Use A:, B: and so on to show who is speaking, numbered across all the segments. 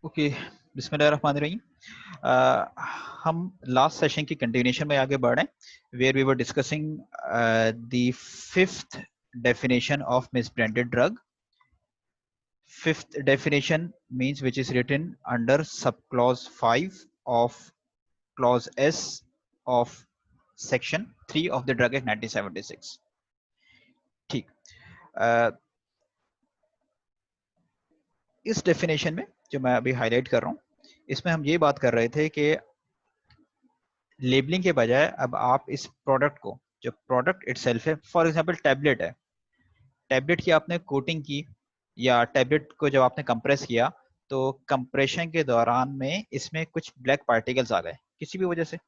A: Okay, बिस्मिल्लाहिर्रहमानिर्रहीम। हम last session की कंटिन्यूशन में आगे बढ़ रहे हैं, where we were discussing the fifth definition of misbranded drug. Fifth definition means which is written under subclause 5 of clause S of section 3 of the Drug Act 1976. ठीक, इस डेफिनेशन में जो मैं अभी हाईलाइट कर रहा हूँ, इसमें हम ये बात कर रहे थे कि लेबलिंग के बजाय अब आप इस प्रोडक्ट को, जो प्रोडक्ट इटसेल्फ है, फॉर एग्जांपल टैबलेट है, टैबलेट की आपने कोटिंग की या टैबलेट को जब आपने कंप्रेस किया तो कंप्रेशन के दौरान में इसमें कुछ ब्लैक पार्टिकल्स आ गए किसी भी वजह से।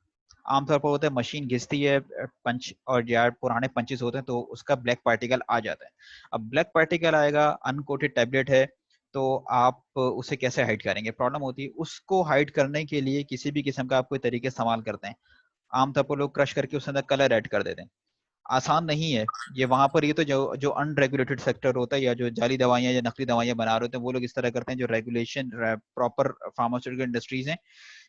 A: आमतौर पर होता है मशीन घिसती है पंच, और यार पुराने पंचेस होते हैं तो उसका ब्लैक पार्टिकल आ जाता है। अब ब्लैक पार्टिकल आएगा, अनकोटेड टैबलेट है, तो आप उसे कैसे हाइड करेंगे? प्रॉब्लम होती है। उसको हाइड करने के लिए किसी भी किस्म का आप कोई तरीके इस्तेमाल करते हैं। आमतौर पर लोग क्रश करके उसके अंदर कलर ऐड कर देते हैं। आसान नहीं है ये, वहां पर ये तो जो अनरेगुलेटेड सेक्टर होता है या जो जाली दवाइयां या नकली दवाइयां बना रहे होते हैं वो लोग इस तरह करते हैं। जो रेगुलेशन प्रॉपर फार्मास्यूटिकल इंडस्ट्रीज हैं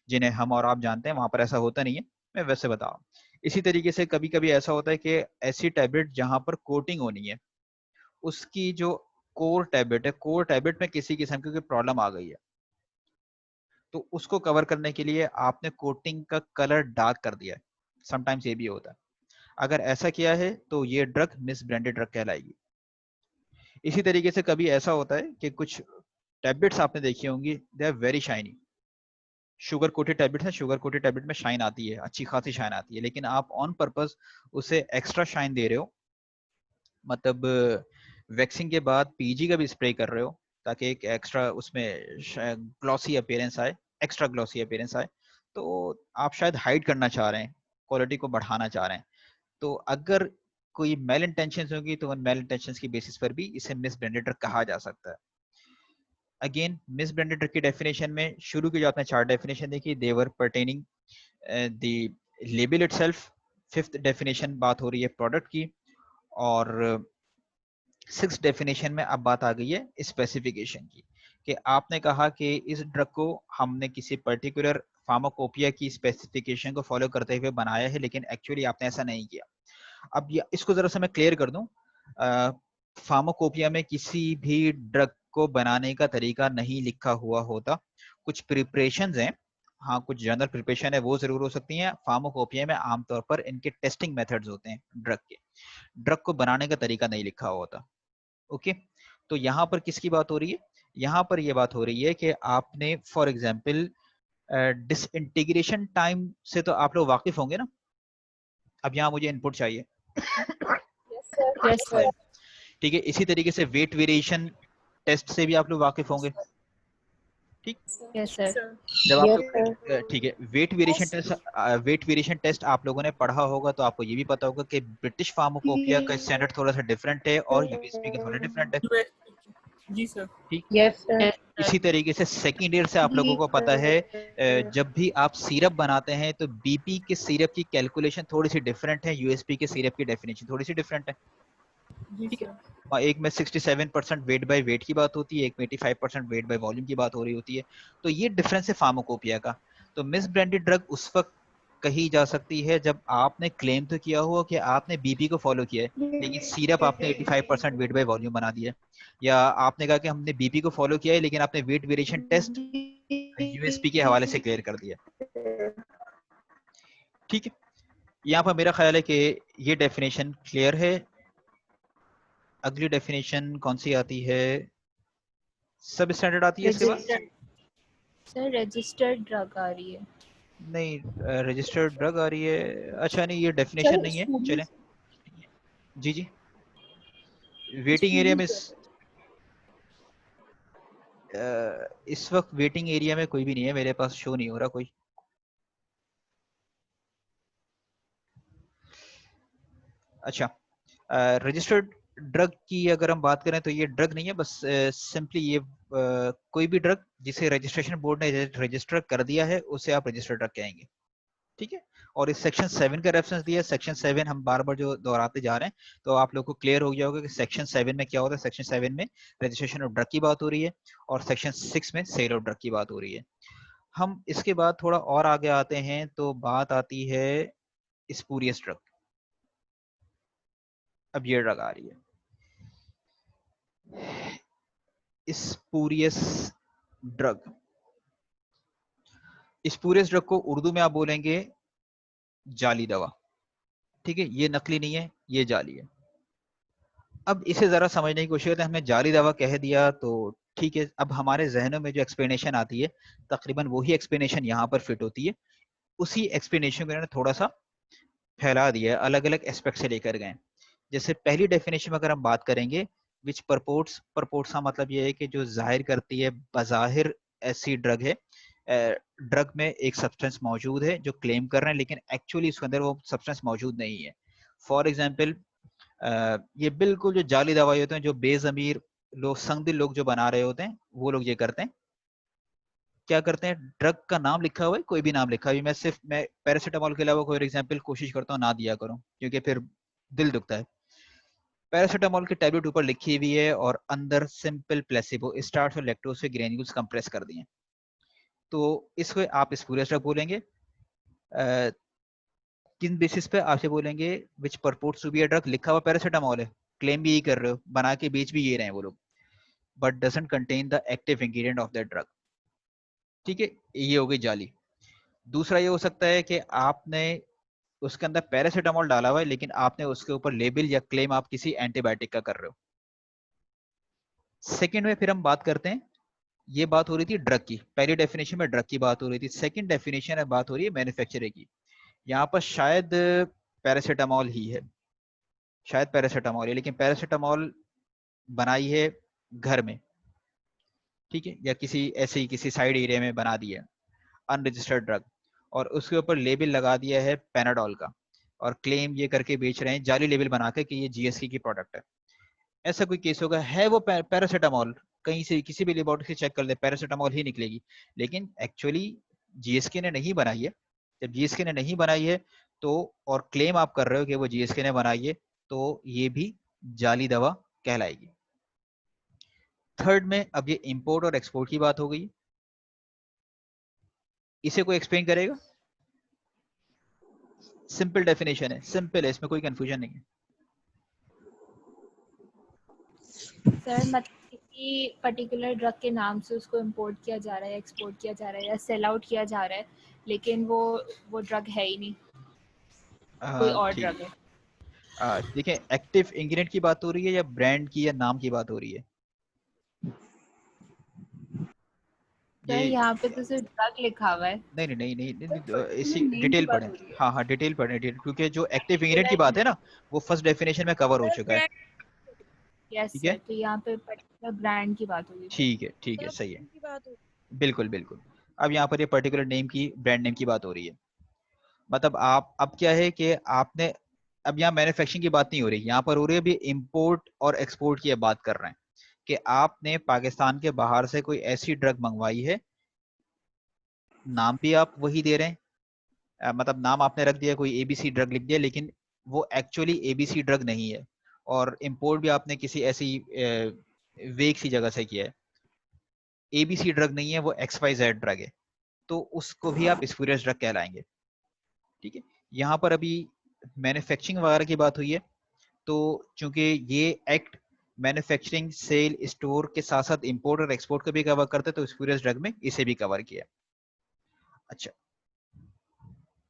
A: जिन्हें हम और आप जानते हैं, वहां पर ऐसा होता नहीं है। मैं वैसे बता रहा हूँ। इसी तरीके से कभी कभी ऐसा होता है कि ऐसी टैबलेट जहां पर कोटिंग होनी है, उसकी जो कोर टैबलेट है, कोर टैबलेट में किसी किस्म की प्रॉब्लम आ गई है, तो उसको कवर करने के लिए आपने कोटिंग का कलर डार्क कर दिया है। समटाइम्स ये भी होता है। अगर ऐसा किया है तो ये ड्रग मिस ब्रांडेड ड्रग कहलाएगी। इसी तरीके से कभी ऐसा होता है कि कुछ टैबलेट्स आपने देखी होंगी, they are very shiny. Sugar coated tablets है, शुगर कोटेड टैबलेट में शाइन आती है, अच्छी खासी शाइन आती है, लेकिन आप ऑन पर्पस उसे एक्स्ट्रा शाइन दे रहे हो, मतलब वैक्सिंग के बाद पीजी का भी स्प्रे कर रहे हो ताकि एक एक्स्ट्रा उसमें ग्लॉसी अपीयरेंस आए, एक्स्ट्रा ग्लॉसी अपीयरेंस आए, तो आप शायद हाइड करना चाह रहे हैं, क्वालिटी को बढ़ाना चाह रहे हैं। तो अगर कोई मेल इंटेंशन होगी तो उन मेल इंटेंशन की बेसिस पर भी इसे मिस ब्रांडेड ड्रग कहा जा सकता है। अगेन मिस ब्रांडेड ड्रग की डेफिनेशन में शुरू की जो आपने 4 डेफिनेशन देखी, they are pertaining the label itself. Fifth definition बात हो रही है प्रोडक्ट की, और सिक्स डेफिनेशन में अब बात आ गई है स्पेसिफिकेशन की, कि आपने कहा कि इस ड्रग को हमने किसी पर्टिकुलर फार्माकोपिया की स्पेसिफिकेशन को फॉलो करते हुए बनाया है, लेकिन एक्चुअली आपने ऐसा नहीं किया। अब इसको जरा सा मैं क्लियर कर दूं, फार्माकोपिया में किसी भी ड्रग को बनाने का तरीका नहीं लिखा हुआ होता। कुछ प्रिपरेशंस हैं, हाँ कुछ जनरल प्रिपरेशन है वो जरूर हो सकती हैं। फार्माकोपिया में आमतौर पर इनके टेस्टिंग मेथड्स होते हैं ड्रग के, ड्रग को बनाने का तरीका नहीं लिखा हुआ होता। ओके, तो यहाँ पर किसकी बात हो रही है? यहाँ पर यह बात हो रही है कि आपने फॉर एग्जाम्पल डिसइंटीग्रेशन टाइम से तो आप लोग वाकिफ होंगे ना। अब यहाँ मुझे इनपुट चाहिए।
B: Yes, sir.
A: ठीक है, इसी तरीके से वेट वेरिएशन टेस्ट से भी आप लोग वाकिफ होंगे। ठीक,
B: Yes, sir.
A: जब आप लोग ठीक है, वेट वेरिएशन टेस्ट आप लोगों ने पढ़ा होगा तो आपको ये भी पता होगा कि ब्रिटिश फार्माकोपिया का स्टैंडर्ड थोड़ा सा डिफरेंट है और यूएसपी का थोड़ा डिफरेंट है।
C: जी सर।
A: ठीक,
B: Yes, sir.
A: इसी तरीके से सेकेंड ईयर से आप लोगों को पता है, जब भी आप सिरप बनाते हैं तो बीपी के सिरप की कैलकुलेशन थोड़ी सी डिफरेंट है, यूएसपी के सिरप की डेफिनेशन थोड़ी सी डिफरेंट है। ठीक है, और एक में 67% वेट बाय वेट की बात होती है, एक में 85% वेट बाय वॉल्यूम की बात हो रही होती है। तो ये डिफरेंस है फार्माकोपिया का। तो मिस ब्रांडेड ड्रग उस वक्त कही जा सकती है जब आपने क्लेम तो किया हुआ कि आपने बीपी को फॉलो किया है, लेकिन सिरप आपने 85% वेट बाय वॉल्यूम बना दिया, या आपने कहा कि हमने बीपी को फॉलो किया है लेकिन आपने वेट वेरिएशन टेस्ट यूएसपी के हवाले से क्लियर कर दिया। ठीक है, यहाँ पर मेरा ख्याल है कि ये डेफिनेशन क्लियर है। अगली डेफिनेशन कौन सी आती है? सब स्टैंडर्ड आती है इसके बाद?
B: सर रजिस्टर्ड ड्रग आ रही है।
A: नहीं, रजिस्टर्ड ड्रग आ रही है। अच्छा, नहीं ये डेफिनेशन नहीं है, चलें। जी जी, वेटिंग एरिया में इस वक्त वेटिंग एरिया में कोई भी नहीं है, मेरे पास शो नहीं हो रहा कोई। अच्छा, रजिस्टर्ड ड्रग की अगर हम बात करें तो ये ड्रग नहीं है, बस सिंपली ये कोई भी ड्रग जिसे रजिस्ट्रेशन बोर्ड ने रजिस्टर कर दिया है उसे आप रजिस्टर्ड ड्रग कहेंगे। ठीक है, और इस सेक्शन 7 का रेफरेंस दिया है। सेक्शन 7 हम बार बार जो दोहराते जा रहे हैं, तो आप लोग को क्लियर हो गया होगा कि सेक्शन 7 में क्या होता है। सेक्शन 7 में रजिस्ट्रेशन ऑफ ड्रग की बात हो रही है और सेक्शन 6 में सेल ऑफ ड्रग की बात हो रही है। हम इसके बाद थोड़ा और आगे आते हैं तो बात आती है स्पूरियस ड्रग। अब ये ड्रग आ रही है स्पूरियस ड्रग। स्पूरियस ड्रग को उर्दू में आप बोलेंगे जाली दवा। ठीक है, ये नकली नहीं है, ये जाली है। अब इसे जरा समझने की कोशिश करते हैं। हमने जाली दवा कह दिया तो ठीक है, अब हमारे जहनों में जो एक्सप्लेनेशन आती है तकरीबन वही एक्सप्लेनेशन यहाँ पर फिट होती है। उसी एक्सप्लेनेशन को इन्होंने थोड़ा सा फैला दिया है, अलग अलग एस्पेक्ट से लेकर गए। जैसे पहली डेफिनेशन में अगर हम बात करेंगे, विच परपोर्ट्स का मतलब ये है कि जो जाहिर करती है बज़ाहिर ऐसी ड्रग है, ड्रग में एक सब्सटेंस मौजूद है जो क्लेम कर रहे हैं, लेकिन एक्चुअली उसके अंदर वो सब्सटेंस मौजूद नहीं है। फॉर एग्जाम्पल, ये बिल्कुल जो जाली दवाई होते हैं, जो बेजमीर लोग, संगदिल लोग जो बना रहे होते हैं, वो लोग ये करते हैं। क्या करते हैं, ड्रग का नाम लिखा हुआ है, कोई भी नाम लिखा हुआ है, मैं पैरासीटामोल के अलावा कोई एग्जाम्पल कोशिश करता हूँ ना दिया करूँ, क्योंकि फिर दिल दुखता है। पैरासीटामोल की टैबलेट ऊपर लिखी हुई है और अंदर सिंपल प्लेसिबो स्टार्च और लैक्टोज से ग्रेन्यूल्स कंप्रेस कर दिए, तो इसको आप स्पूरियस ड्रग बोलेंगे। किन बेसिस पे आपसे बोलेंगे, which purports to be a drug, लिखा हुआ पैरासीटामोल है, क्लेम भी यही कर रहे हो, बना के बेच भी ये रहे हैं वो लोग, but doesn't contain the active ingredient of that drug. ठीक है, ये हो गई जाली। दूसरा ये हो सकता है कि आपने उसके अंदर पैरासीटामोल डाला हुआ है, लेकिन आपने उसके ऊपर लेबल या क्लेम आप किसी एंटीबायोटिक का कर रहे हो। सेकेंड में फिर हम बात करते हैं, ये बात हो रही थी ड्रग की, पहली डेफिनेशन में ड्रग की बात हो रही थी। सेकंड डेफिनेशन में बात हो रही है मैन्युफैक्चरर की। यहाँ पर शायद पैरासीटामोल ही है, शायद पैरासीटामोल है, लेकिन पैरासीटामोल बनाई है घर में, ठीक है, या किसी ऐसे ही किसी साइड एरिया में बना दी है अनरजिस्टर्ड ड्रग, और उसके ऊपर लेबल लगा दिया है पैनाडोल का, और क्लेम ये करके बेच रहे हैं जाली लेबल बना के कि ये जीएसके की प्रोडक्ट है। ऐसा कोई केस होगा, है वो पैरासीटामोल, कहीं से किसी भी लेबोरेटरी से चेक कर ले पैरासीटामोल ही निकलेगी, लेकिन एक्चुअली जीएसके ने नहीं बनाई है। जब जीएसके ने नहीं बनाई है तो, और क्लेम आप कर रहे हो कि वो जीएसके ने बनाई है, तो ये भी जाली दवा कहलाएगी। थर्ड में अब ये इंपोर्ट और एक्सपोर्ट की बात हो गई, इसे कोई एक्सप्लेन करेगा? सिंपल डेफिनेशन है, सिंपल है, इसमें कोई कंफ्यूजन नहीं है।
B: सर मतलब किसी पर्टिकुलर ड्रग के नाम से उसको इंपोर्ट किया जा रहा है, एक्सपोर्ट किया जा रहा है या सेल आउट किया जा रहा है, लेकिन वो ड्रग है ही नहीं, कोई और ड्रग
A: ठीक,
B: है।
A: देखिए एक्टिव इंग्रेडिएंट की बात हो रही है या ब्रांड की या नाम की बात हो रही है?
B: सर
A: ये
B: यहाँ पे तो सिर्फ ड्रग लिखा हुआ है।
A: नहीं नहीं नहीं नहीं, नहीं, नहीं
B: पर्टिकुलर
A: इसी
B: नेम की
A: डिटेल
B: बात
A: पढ़ें।
B: हो रही है।
A: हाँ हाँ, डिटेल पढ़ें, डिटेल, क्योंकि जो एक्टिव इंग्रेडिएंट की
B: पर्टिकुलर
A: बात है ना, वो फर्स्ट डेफिनेशन में कवर हो चुका है।
B: यस
A: ठीक
B: सर,
A: है,
B: तो यहाँ पे पर्टिकुलर ब्रांड की बात होगी फिर।
A: ठीक है, सही है, बिल्कुल बिल्कुल। अब यहाँ पर ये पर्टिकुलर नेम की, ब्रांड नेम की बात हो रही है। मतलब आप, अब क्या है कि आपने, अब यहाँ मैन्युफैक्चरिंग की बात नहीं हो रही, यहाँ पर हो रही है अभी इम्पोर्ट और एक्सपोर्ट की बात कर रहे हैं, कि आपने पाकिस्तान के बाहर से कोई ऐसी ड्रग मंगवाई है, नाम भी आप वही दे रहे हैं, मतलब नाम आपने रख दिया कोई एबीसी ड्रग लिख दिया, लेकिन वो एक्चुअली एबीसी ड्रग नहीं है, और इंपोर्ट भी आपने किसी ऐसी वेग सी जगह से किया है, एबीसी ड्रग नहीं है, वो XYZ ड्रग है, तो उसको भी आप स्पूरियस ड्रग कहलाएंगे। ठीक है, यहाँ पर अभी मैन्युफैक्चरिंग वगैरह की बात हुई है, तो चूंकि ये एक्ट मैन्युफैक्चरिंग, सेल, स्टोर के साथ साथ इंपोर्ट और एक्सपोर्ट को भी कवर करते हैं, तो स्पूरियस ड्रग में इसे भी कवर किया। अच्छा,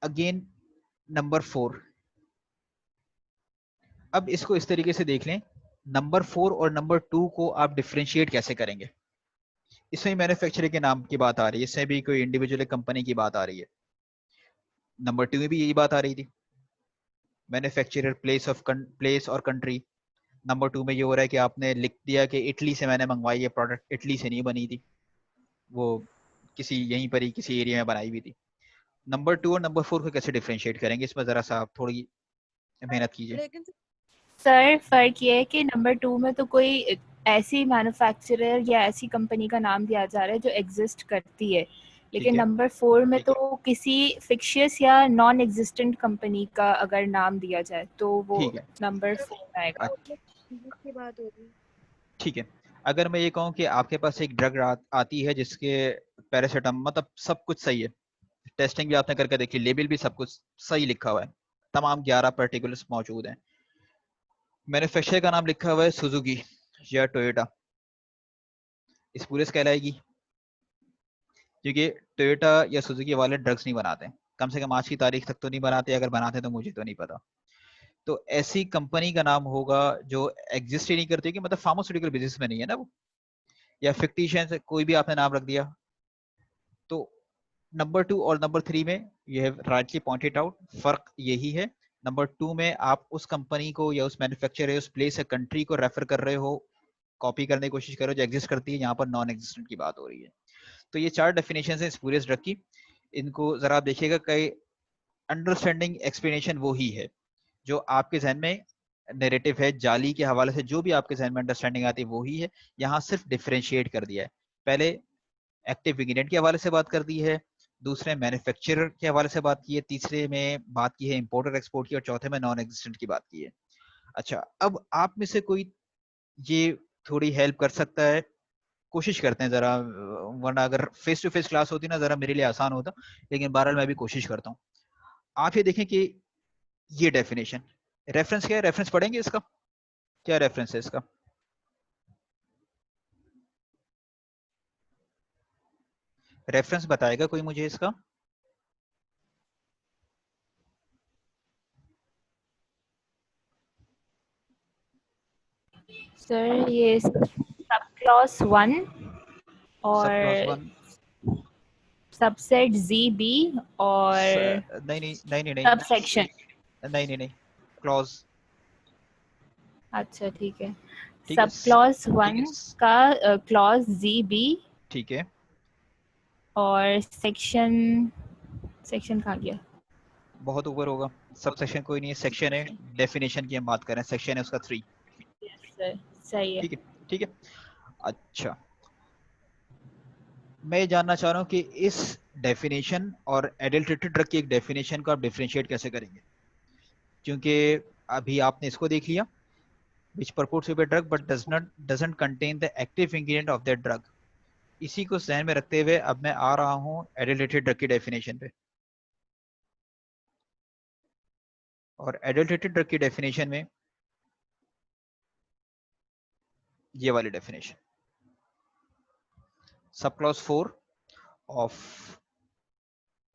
A: अगेन नंबर 4, अब इसको इस तरीके से देख लें, नंबर 4 और नंबर 2 को आप डिफ्रेंशिएट कैसे करेंगे? इसमें मैन्युफैक्चरर के नाम की बात आ रही है, इसमें भी कोई इंडिविजुअल कंपनी की बात आ रही है। नंबर 2 में भी यही बात आ रही थी, मैन्युफैक्चरर, प्लेस और कंट्री। नंबर 2 में ये हो रहा है कि आपने लिख दिया कि इटली से मैंने मंगवाई, ये प्रोडक्ट इटली से नहीं बनी थी, वो किसी यहीं पर ही किसी एरिया में बनाई हुई थी। नंबर 2 और नंबर 4 को कैसे डिफ्रेंशिएट करेंगे, इसमें जरा सा आप थोड़ी मेहनत कीजिए।
B: सर फर्क ये है कि नंबर 2 में तो कोई ऐसी मैन्युफैक्चरर या ऐसी कंपनी का नाम दिया जा रहा है जो एग्जिस्ट करती है, लेकिन
A: है,
B: नंबर 4 में
A: ठीक है,
B: तो किसी फिक्शियस या नॉन एग्जिस्टेंट कंपनी का अगर नाम दिया जाए तो वो
A: ठीक है।
B: नंबर 4 आएगा।
C: की बात हो रही है।
A: ठीक है, अगर मैं ये कहूँ कि आपके पास एक ड्रग आती है जिसके पैरासीटामोल मतलब सब कुछ सही है, टेस्टिंग भी आपने करके देखी, लेबल भी सब कुछ सही लिखा हुआ है, तमाम 11 पर्टिकुलर्स मौजूद हैं, मैन्युफैक्चरर का नाम लिखा हुआ है सुजुकी या टोयोटा, इस पूरे से कहलाएगी? क्योंकि टोयोटा या सुजुकी वाले ड्रग्स नहीं बनाते, कम से कम आज की तारीख तक तो नहीं बनाते, अगर बनाते तो मुझे तो नहीं पता। तो ऐसी कंपनी का नाम होगा जो एग्जिस्ट ही नहीं करती, कि मतलब फार्मास्यूटिकल बिजनेस में नहीं है ना वो, या फिक्टिशियन कोई भी आपने नाम रख दिया। तो नंबर 2 और नंबर 3 में you have rightly pointed out, फर्क यही है। नंबर 2 में आप उस कंपनी को या उस मैन्युफैक्चरर या उस प्लेस या कंट्री को रेफर कर रहे हो, कॉपी करने की कोशिश कर रहे हो जो एग्जिस्ट करती है, यहाँ पर नॉन एग्जिस्टेंट की बात हो रही है। तो ये 4 डेफिनेशन है इस पूरे ड्रग की, इनको जरा आप देखिएगा, कई अंडरस्टैंडिंग एक्सप्लेनेशन वो ही है जो आपके जहन में नैरेटिव है, जाली के हवाले से जो भी आपके जहन में अंडरस्टैंडिंग आती है वो ही है, यहाँ सिर्फ डिफरेंशिएट कर दिया है। पहले एक्टिव इंग्रेडिएंट के हवाले से बात कर दी है, दूसरे मैन्युफैक्चरर के हवाले से बात की है, तीसरे में बात की है इंपोर्टर एक्सपोर्ट की, और चौथे में नॉन एग्जिस्टेंट की बात की है। अच्छा, अब आप में से कोई ये थोड़ी हेल्प कर सकता है? कोशिश करते हैं जरा, वरना अगर फेस टू फेस क्लास होती ना जरा मेरे लिए आसान होता, लेकिन बहरहाल मैं भी कोशिश करता हूँ। आप ये देखें कि ये डेफिनेशन, रेफरेंस क्या है, रेफरेंस पढ़ेंगे इसका, क्या रेफरेंस है इसका? रेफरेंस बताएगा कोई मुझे इसका?
B: सर ये सब क्लॉज 1
A: सब क्लॉज
B: और
A: 1?
B: सबसेट ZB और
A: नहीं नहीं नहीं नहीं नहीं,
B: सब सेक्शन।
A: नहीं नहीं नहीं, क्लॉज,
B: अच्छा ठीक है,
A: ठीक है,
B: सब क्लॉज
A: ठीक है,
B: 1 का क्लॉज ZB
A: ठीक है,
B: और सेक्शन, सेक्शन कहाँ गया?
A: बहुत ऊपर होगा, सब सेक्शन कोई नहीं है, सेक्शन है, डेफिनेशन की हम बात कर रहे हैं, सेक्शन है उसका 3।
B: सर सही है।
A: ठीक है, ठीक है। अच्छा, मैं ये जानना चाह रहा हूँ कि इस डेफिनेशन और एडल्ट्रेटेड ड्रग की एक डेफिनेशन को आप डिफरेंशिएट कैसे करेंगे? क्योंकि अभी आपने इसको देख लिया, which purports to be a drug but doesn't contain the active ingredient of that drug। इसी को ध्यान में रखते हुए अब मैं आ रहा हूँ एडल्ट्रेटेड ड्रग की डेफिनेशन पे, और एडल्ट्रेटेड ड्रग की डेफिनेशन में ये वाली definition, sub clause 4 of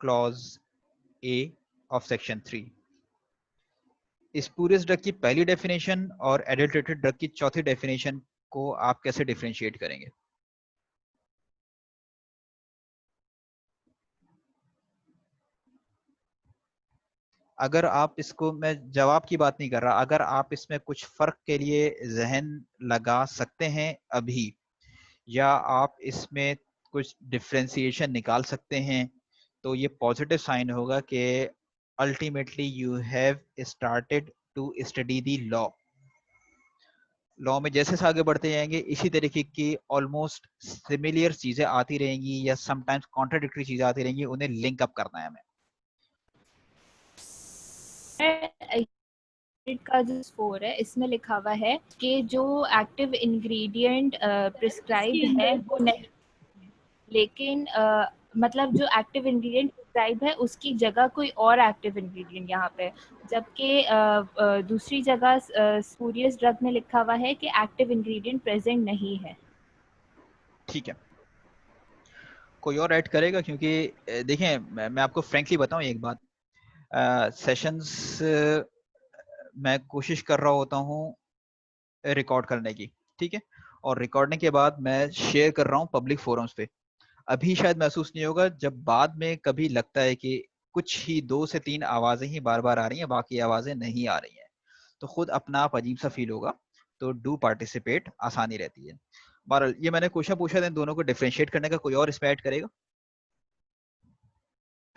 A: clause A of section 3, इस पूरे ड्रग की पहली डेफिनेशन और एडल्ट्रेटेड ड्रग की चौथी डेफिनेशन को आप कैसे डिफरेंशिएट करेंगे? अगर आप इसको, मैं जवाब की बात नहीं कर रहा, अगर आप इसमें कुछ फर्क के लिए जहन लगा सकते हैं अभी, या आप इसमें कुछ डिफ्रेंसिएशन निकाल सकते हैं, तो ये पॉजिटिव साइन होगा कि ultimately you have started to study the law. Law में जैसे से आगे बढ़ते जाएंगे इसी तरीके की ऑलमोस्ट सिमिलर चीजें आती रहेंगी या समटाइम्स कॉन्ट्राडिक्टरी चीजें आती रहेंगी, उन्हें लिंक अप करना है हमें।
B: का जो स्कोर है इसमें लिखा हुआ है कि जो एक्टिव इंग्रेडिएंट प्रिस्क्राइब्ड है वो नहीं, लेकिन मतलब जो एक्टिव इंग्रेडिएंट प्रिस्क्राइब है उसकी जगह कोई और एक्टिव इंग्रेडिएंट यहाँ पे, जबकि दूसरी जगह स्पूरियस ड्रग में लिखा हुआ है कि एक्टिव इंग्रेडिएंट प्रेजेंट नहीं है।
A: ठीक है, कोई और ऐड करेगा? क्योंकि देखें, मैं आपको फ्रेंकली बताऊं एक बात, सेशंस मैं कोशिश कर रहा होता हूँ रिकॉर्ड करने की, ठीक है, और रिकॉर्डिंग के बाद मैं शेयर कर रहा हूँ पब्लिक फोरम्स पे। अभी शायद महसूस नहीं होगा, जब बाद में कभी लगता है कि कुछ ही 2 से 3 आवाजें ही बार बार आ रही हैं, बाकी आवाजें नहीं आ रही हैं, तो खुद अपना आप अजीब सा फील होगा, तो डू पार्टिसिपेट, आसानी रहती है। बहरहाल ये मैंने क्वेश्चन पूछा था इन दोनों को डिफरेंशिएट करने का, कोई और इसमें ऐड करेगा?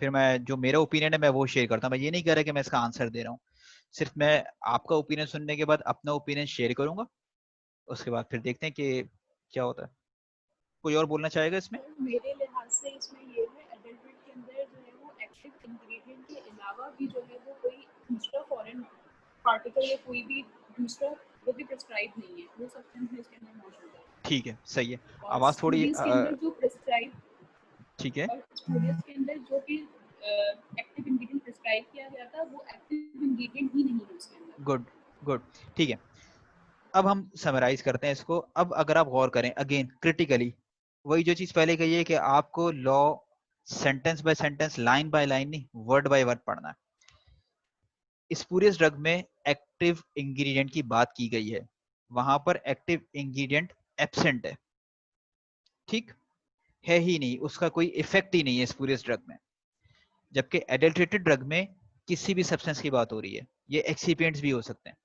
A: फिर मैं जो मेरा ओपिनियन है मैं वो शेयर करता हूँ, मैं ये नहीं कह रहा कि मैं इसका आंसर दे रहा हूँ, सिर्फ मैं आपका ओपिनियन सुनने के बाद अपना ओपिनियन शेयर करूंगा, उसके बाद फिर देखते हैं कि क्या होता है। कोई और बोलना चाहेगा इसमें?
C: मेरे लिहाज से इसमें ये है
D: अलावा भी जो है वो कोई दूसरा फॉरेन पार्टिकल या कोई भी दूसरा वो भी प्रिस्क्राइब नहीं है, वो सब्सटेंस भी इसके अंदर मौजूद है।
A: ठीक है, सही है।
D: और
A: आवाज थोड़ी
D: स्टूडियोज के अंदर जो प्रिस्क्राइब
A: ठीक है,
D: और स्टूडियोज के अंदर जो भी एक्टिव इंग्रेडिएंट प्रिस्क्राइब किया गया था वो एक्टिव इंग्रेडिएंट ही नहीं है उसके अंदर।
A: गुड गुड, ठीक है। अब हम समराइज करते हैं इसको। अब अगर आप गौर करें अगेन क्रिटिकली, वही जो चीज पहले कही है कि आपको law sentence by sentence, line by line नहीं, वर्ड बाय वर्ड पढ़ना है। इस पूरे ड्रग में एक्टिव इंग्रेडिएंट की बात की गई है, वहां पर एक्टिव इंग्रेडिएंट एब्सेंट है, ठीक है ही नहीं, उसका कोई इफेक्ट ही नहीं है इस पूरे ड्रग में। जबकि एडल्ट्रेटेड ड्रग में किसी भी सब्सटेंस की बात हो रही है, ये एक्सिपिएंट्स भी हो सकते हैं,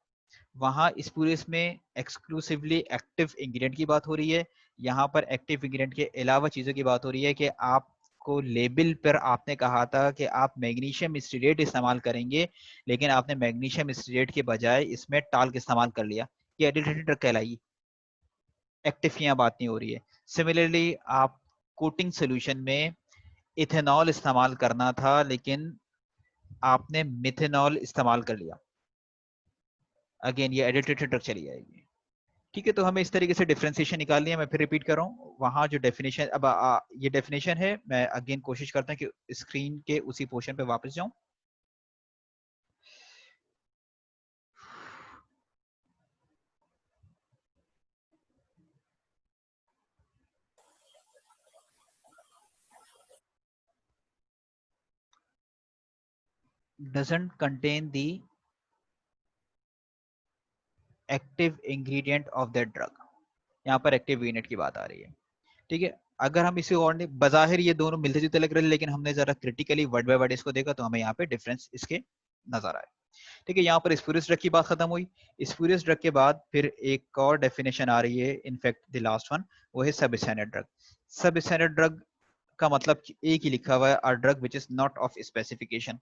A: वहां इस पूरे इसमें एक्सक्लूसिवली एक्टिव इंग्रेडिएंट की बात हो रही है। यहाँ पर एक्टिव इंग्रेडिएंट के अलावा चीजों की बात हो रही है कि आपको लेबल पर आपने कहा था कि आप मैग्नीशियम स्टीरेट इस्तेमाल करेंगे, लेकिन आपने मैग्नीशियम स्टीरेट के बजाय इसमें टाल्क इस्तेमाल कर लिया, ये एडल्ट्रेटेड ड्रग कहलाएगी, एक्टिव की यहाँ बात नहीं हो रही है। सिमिलरली आप कोटिंग सोल्यूशन में इथेनॉल इस्तेमाल करना था, लेकिन आपने मिथेनॉल इस्तेमाल कर लिया, अगेन ये एडल्ट्रेटेड ड्रग चली जाएगी। ठीक है, तो हमें इस तरीके से डिफरेंशिएशन निकालनी है। मैं फिर रिपीट कर रहा हूँ, वहां जो डेफिनेशन, अब ये डेफिनेशन है, मैं अगेन कोशिश करता हूँ कि स्क्रीन के उसी पोर्शन पे वापस जाऊं। doesn't contain the active ingredient of that drug, यहाँ पर एक्टिव इंग्रेडिएंट की बात आ रही है। ठीक है, अगर हम इसे और बजाहिर ये दोनों मिलते जुलते लग रहे हैं, लेकिन हमने जरा क्रिटिकली वर्ड बाय वर्ड इसको देखा तो हमें यहाँ पे डिफरेंस इसके नजर आए। ठीक है, यहाँ पर स्पूरियस ड्रग की बात खत्म हुई। स्पूरियस ड्रग के बाद फिर एक और डेफिनेशन आ रही है, इनफैक्ट द लास्ट वन, वो है सब स्टैंडर्ड ड्रग। सब स्टैंडर्ड ड्रग का मतलब एक ही लिखा हुआ है, a drug which is not of specification.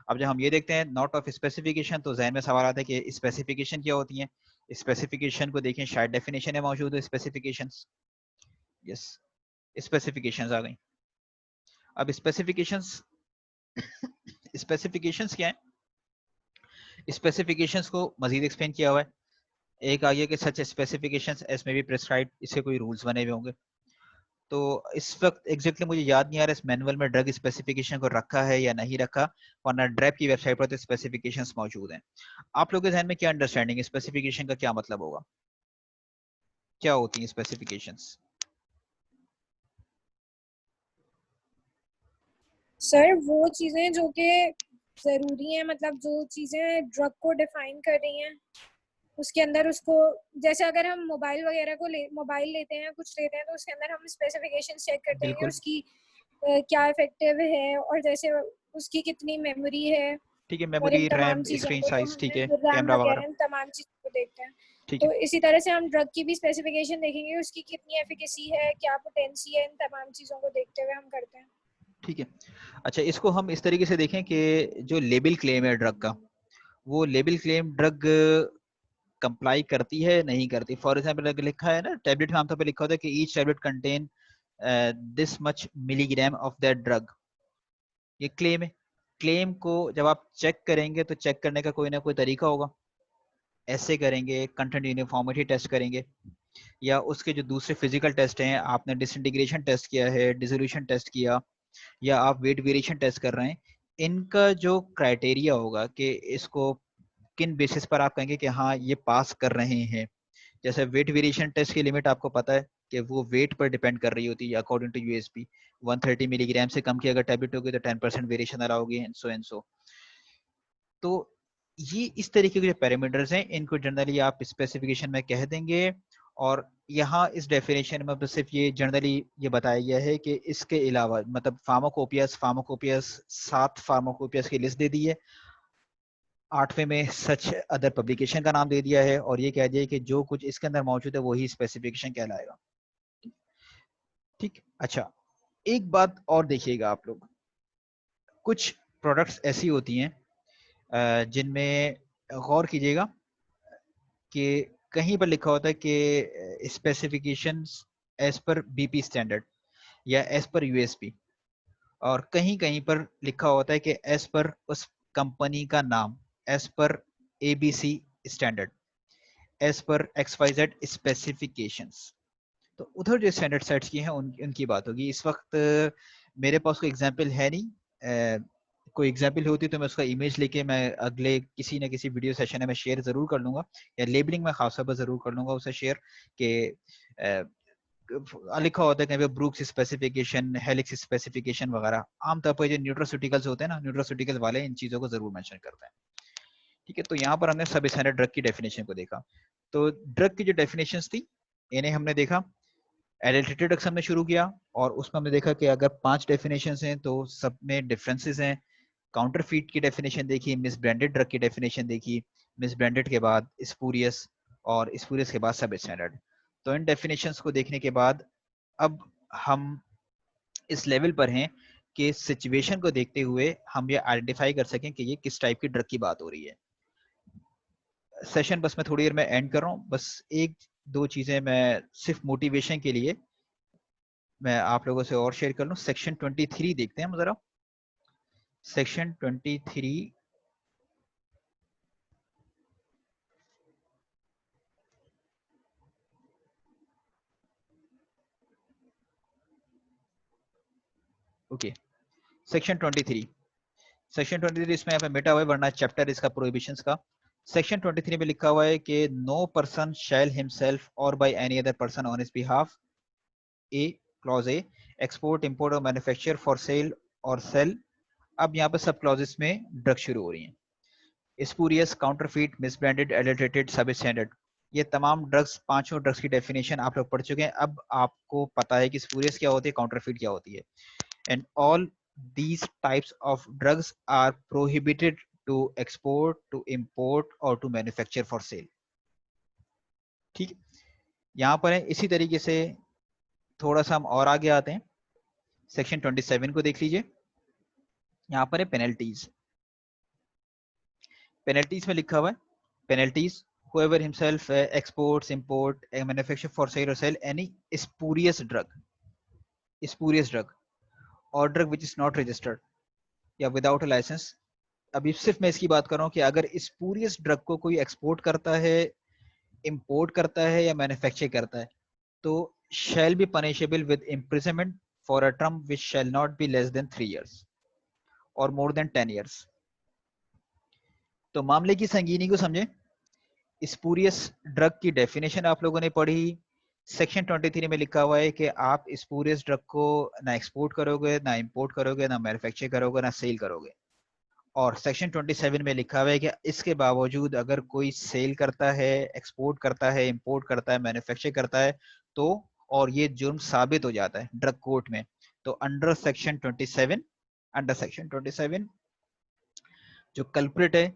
A: अब जब हम ये देखते हैं नॉट ऑफ स्पेसिफिकेशन, तो जहन में सवाल आता है कि स्पेसिफिकेशन क्या होती है। स्पेसिफिकेशन को देखें, शायद डेफिनेशन में मौजूद है स्पेसिफिकेशंस। यस, स्पेसिफिकेशंस आ गई। अब स्पेसिफिकेशंस स्पेसिफिकेशंस क्या है? स्पेसिफिकेशंस को मजीद एक्सप्लेन किया हुआ है। एक आ गया कि सच स्पेसिफिकेशंस एज में बी प्रिस्क्राइब्ड, इसके कोई रूल्स बने हुए होंगे। तो इस वक्त एग्जैक्टली मुझे याद नहीं आ रहा इस मैनुअल में ड्रग स्पेसिफिकेशन को रखा है या नहीं रखा, वरना ड्रैप की वेबसाइट पर तो स्पेसिफिकेशंस मौजूद हैं। आप लोगों के ध्यान में क्या अंडरस्टैंडिंग है, स्पेसिफिकेशन का क्या मतलब होगा, क्या होती है स्पेसिफिकेशंस?
C: सर वो चीजें जो कि जरूरी हैं, मतलब जो चीजें ड्रग को डिफाइन कर रही हैं उसके अंदर उसको, जैसे अगर हम मोबाइल वगैरह को मोबाइल लेते हैं, कुछ लेते हैं, तो उसके अंदर हम स्पेसिफिकेशन चेक करते हैं कि उसकी क्या इफेक्टिव है और जैसे उसकी कितनी मेमोरी है,
A: ठीक है,
C: और इन
A: मेमोरी,
C: तमाम
A: रैम,
C: चीजों
A: स्क्रीन
C: को, तो
A: साइज, ठीक है,
C: हमें रैम
A: कैमरा
C: वगैरह
A: वगैरह,
C: इन तमाम चीजों को देखते हैं।
A: ठीक
C: तो
A: है,
C: इसी तरह से हम ड्रग की भी स्पेसिफिकेशन देखेंगे, उसकी कितनी एफिकेसी है, क्या पोटेंसी है, इन तमाम चीजों को देखते हुए हम करते हैं।
A: ठीक है। अच्छा, इसको हम इस तरीके से देखें कि जो लेबल क्लेम है ड्रग का, वो लेबल क्लेम ड्रग कंप्लाई करती है नहीं करती। फॉर एग्जाम्पल लिखा है ना टैबलेट में, आमतौर पर लिखा होता है कि each tablet contain this much milligram of that drug, ये क्लेम है। क्लेम को जब आप चेक करेंगे तो चेक करने का कोई ना कोई तरीका होगा, ऐसे करेंगे, कंटेंट यूनिफॉर्मिटी टेस्ट करेंगे, या उसके जो दूसरे फिजिकल टेस्ट हैं, आपने डिसइंटीग्रेशन टेस्ट किया है, डिसोल्यूशन टेस्ट किया, या आप वेट वेरिएशन टेस्ट कर रहे हैं, इनका जो क्राइटेरिया होगा कि इसको किन बेसिस पर आप कहेंगे कि हाँ ये पास कर रहे हैं। जैसे वेट वेरिएशन टेस्ट की लिमिट आपको पता है कि वो वेट पर डिपेंड कर रही होती है, अकॉर्डिंग टू यूएसपी 130 मिलीग्राम से कम की अगर टैबलेट होगी तो 10% वेरिएशन अलाउगी, एंड सो। तो ये इस तरीके के जो पैरामीटर्स हैं, इनको जनरली आप स्पेसिफिकेशन में कह देंगे। और यहाँ इस डेफिनेशन में तो सिर्फ ये जनरली ये बताया गया है कि इसके अलावा, मतलब फार्माकोपियस 7 फार्माकोपियस की लिस्ट दे दी है, 8वें में सच अदर पब्लिकेशन का नाम दे दिया है, और ये कह दिया कि जो कुछ इसके अंदर मौजूद है वही स्पेसिफिकेशन कहलाएगा। ठीक, अच्छा एक बात और देखिएगा आप लोग, कुछ प्रोडक्ट्स ऐसी होती हैं जिनमें गौर कीजिएगा कि कहीं पर लिखा होता है कि specifications as per BP standard या एज पर यूएसपी, और कहीं कहीं पर लिखा होता है कि एज पर उस कंपनी का नाम as per ABC standard, as per XYZ specifications. तो उधर जो स्टैंडर्ड सेट्स की हैं उनकी बात होगी। इस वक्त मेरे पास कोई एग्जांपल है नहीं, कोई एग्जांपल होती तो मैं उसका इमेज लेके मैं अगले किसी न किसी वीडियो सेशन में मैं शेयर जरूर कर लूंगा, या लेबलिंग में खास तौर पर जरूर कर लूंगा उसे शेयर, कि लिखा होता है कहीं पे ब्रूक्स स्पेसिफिकेशन, हेलिक्स स्पेसिफिकेशन वगैरह। आमतौर पर जो न्यूट्रोस्यूटिकल्स होते हैं ना, न्यूट्रोस्यूटिकल वाले इन चीजों को जरूर मेंशन करते हैं। ठीक है, तो यहाँ पर हमने सब स्टैंडर्ड ड्रग की डेफिनेशन को देखा। तो ड्रग की जो डेफिनेशंस थी इन्हें हमने देखा। एडल्ट्रेटेड ड्रग्स हमने शुरू किया और उसमें हमने देखा कि अगर 5 डेफिनेशंस हैं तो सब में डिफरेंसेस हैं। काउंटरफीट की डेफिनेशन देखी, मिस ब्रांडेड ड्रग की डेफिनेशन देखी, मिस ब्रांडेड के बाद स्पूरियस, और स्पूरियस के बाद सब स्टैंडर्ड। तो इन डेफिनेशंस को देखने के बाद अब हम इस लेवल पर हैं कि सिचुएशन को देखते हुए हम ये आइडेंटिफाई कर सकें कि ये किस टाइप की ड्रग की बात हो रही है। सेशन बस मैं थोड़ी देर में एंड कर रहा हूँ। बस एक दो चीजें मैं सिर्फ मोटिवेशन के लिए मैं आप लोगों से और शेयर कर लूँ। सेक्शन 23 देखते हैं हम जरा। सेक्शन 23 ओके, सेक्शन 23 इसमें यहाँ पे मिटा हुआ है, वरना चैप्टर इसका प्रोहिबिशंस का। सेक्शन 23 में लिखा हुआ है कि नो पर्सन शैल हिमसेल्फ और by any other person on his behalf A clause A export import और मैन्युफैक्चर फॉर सेल और सेल। अब यहाँ पे सब क्लॉजेस में ड्रग शुरू हो रही हैं। स्पूरियस, काउंटरफीट, मिसब्रांडेड, एडल्टरेटेड, सब स्टैंडर्ड, ये तमाम ड्रग्स, पांचों ड्रग्स की डेफिनेशन आप लोग पढ़ चुके हैं। अब आपको पता है कि स्पूरियस क्या होती है, काउंटरफीट क्या होती है। And all these types of drugs are prohibited to export, to import or to manufacture for sale। ठीक है, यहां पर है। इसी तरीके से थोड़ा सा हम और आगे आते हैं। सेक्शन 27 को देख लीजिए। यहां पर है पेनल्टीज। पेनल्टीज में लिखा हुआ है, penalties whoever himself exports, import, manufacture for sale or sell any spurious drug or drug which is not registered या विदाउट अ लाइसेंस। अभी सिर्फ मैं इसकी बात कर रहा हूँ कि अगर स्पूरियस ड्रग को कोई एक्सपोर्ट करता है, इंपोर्ट करता है या मैन्युफैक्चर करता है तो shall be punishable with imprisonment for a term which shall not be less than 3 years और मोर देन 10 years। तो मामले की संगीनी को समझे। स्पूरियस ड्रग की डेफिनेशन आप लोगों ने पढ़ी। सेक्शन 23 में लिखा हुआ है कि आप स्पूरियस ड्रग को ना एक्सपोर्ट करोगे, ना इंपोर्ट करोगे, ना मैन्युफैक्चर करोगे, ना सेल करोगे। और सेक्शन 27 में लिखा हुआ है कि इसके बावजूद अगर कोई सेल करता है, एक्सपोर्ट करता है, इंपोर्ट करता है, मैन्युफैक्चर करता है तो, और ये जुर्म साबित हो जाता है ड्रग कोर्ट में, तो अंडर सेक्शन 27 जो कल्प्रिट है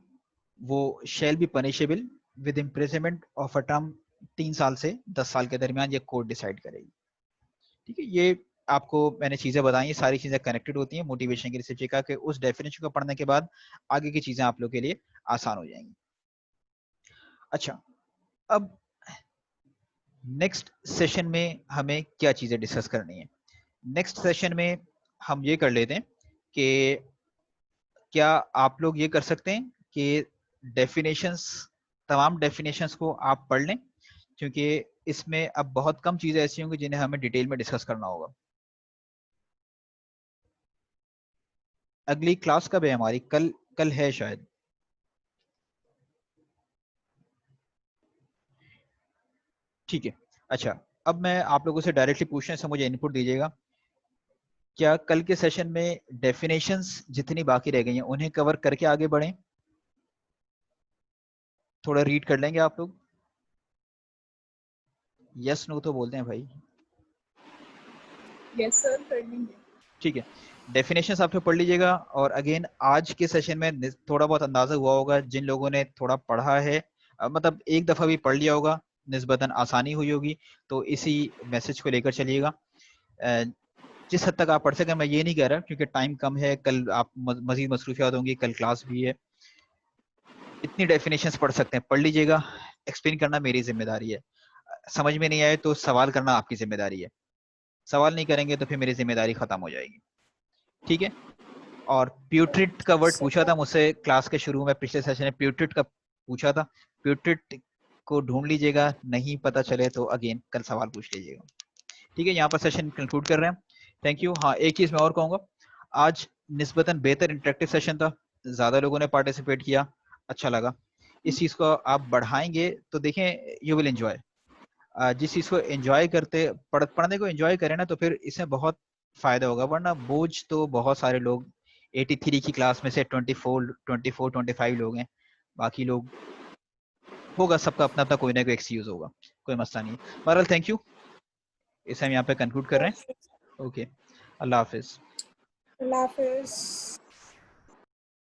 A: वो shall be punishable with imprisonment of a term 3 साल से 10 साल के दरमियान, ये कोर्ट डिसाइड करेगी। ठीक है, ये आपको मैंने चीजें बताई, सारी चीजें कनेक्टेड होती हैं मोटिवेशन की रिसर्च का, कि उस डेफिनेशन को पढ़ने के बाद आगे की चीजें आप लोग के लिए आसान हो जाएंगी। अच्छा, अब नेक्स्ट सेशन में हमें क्या चीजें डिस्कस करनी है। नेक्स्ट सेशन में हम ये कर लेते हैं कि क्या आप लोग ये कर सकते हैं कि डेफिनेशंस, तमाम डेफिनेशंस को आप पढ़ लें, क्योंकि इसमें अब बहुत कम चीजें ऐसी होंगी जिन्हें हमें डिटेल में डिस्कस करना होगा। अगली क्लास कब है हमारी? कल है शायद। ठीक है, अच्छा, अब मैं आप लोगों से डायरेक्टली पूछने से मुझे इनपुट दीजिएगा। क्या कल के सेशन में डेफिनेशंस जितनी बाकी रह गई हैं उन्हें कवर करके आगे बढ़ें? थोड़ा रीड कर लेंगे आप लोग? यस नो तो बोलते हैं भाई।
D: यस सर, कर लेंगे।
A: ठीक है, डेफिनेशंस आप लोग पढ़ लीजिएगा। और अगेन आज के सेशन में थोड़ा बहुत अंदाजा हुआ होगा जिन लोगों ने थोड़ा पढ़ा है, मतलब एक दफा भी पढ़ लिया होगा, निस्बतन आसानी हुई होगी। तो इसी मैसेज को लेकर चलिएगा। जिस हद तक आप पढ़ सकें, मैं ये नहीं कह रहा क्योंकि टाइम कम है, कल आप मजीद मसरूफियात होंगी, कल क्लास भी है। इतनी डेफिनेशंस पढ़ सकते हैं, पढ़ लीजिएगा। एक्सप्लेन करना मेरी जिम्मेदारी है, समझ में नहीं आए तो सवाल करना आपकी जिम्मेदारी है। सवाल नहीं करेंगे तो फिर मेरी जिम्मेदारी खत्म हो जाएगी। ठीक है, और प्यूट्रिट का वर्ड पूछा था मुझसे क्लास के शुरू में, पिछले सेशन में प्यूट्रिट का पूछा था। प्यूट्रिट को ढूंढ लीजिएगा, नहीं पता चले तो अगेन कल सवाल पूछ लीजिएगा। ठीक है, यहाँ पर सेशन कंक्लूड कर रहे हैं। Thank you. हाँ, एक चीज मैं और कहूंगा, आज निस्बतन बेहतर इंटरेक्टिव सेशन था, ज्यादा लोगों ने पार्टिसिपेट किया, अच्छा लगा। इस चीज को आप बढ़ाएंगे तो देखें यू विल एंजॉय। जिस चीज को एंजॉय करते, पढ़ने को एंजॉय करें ना, तो फिर इसमें बहुत फायदा होगा। वरना बोझ तो बहुत सारे लोग 83 की क्लास में से 24-25 लोग हैं, बाकी लोग होगा, सबका अपना अपना कोई ना कोई एक्सक्यूज होगा, कोई मसला नहीं। बहरहाल थैंक यू, इसे हम यहाँ पे कंक्लूड कर रहे हैं। ओके, अल्लाह हाफिज।
C: अल्लाह हाफिज।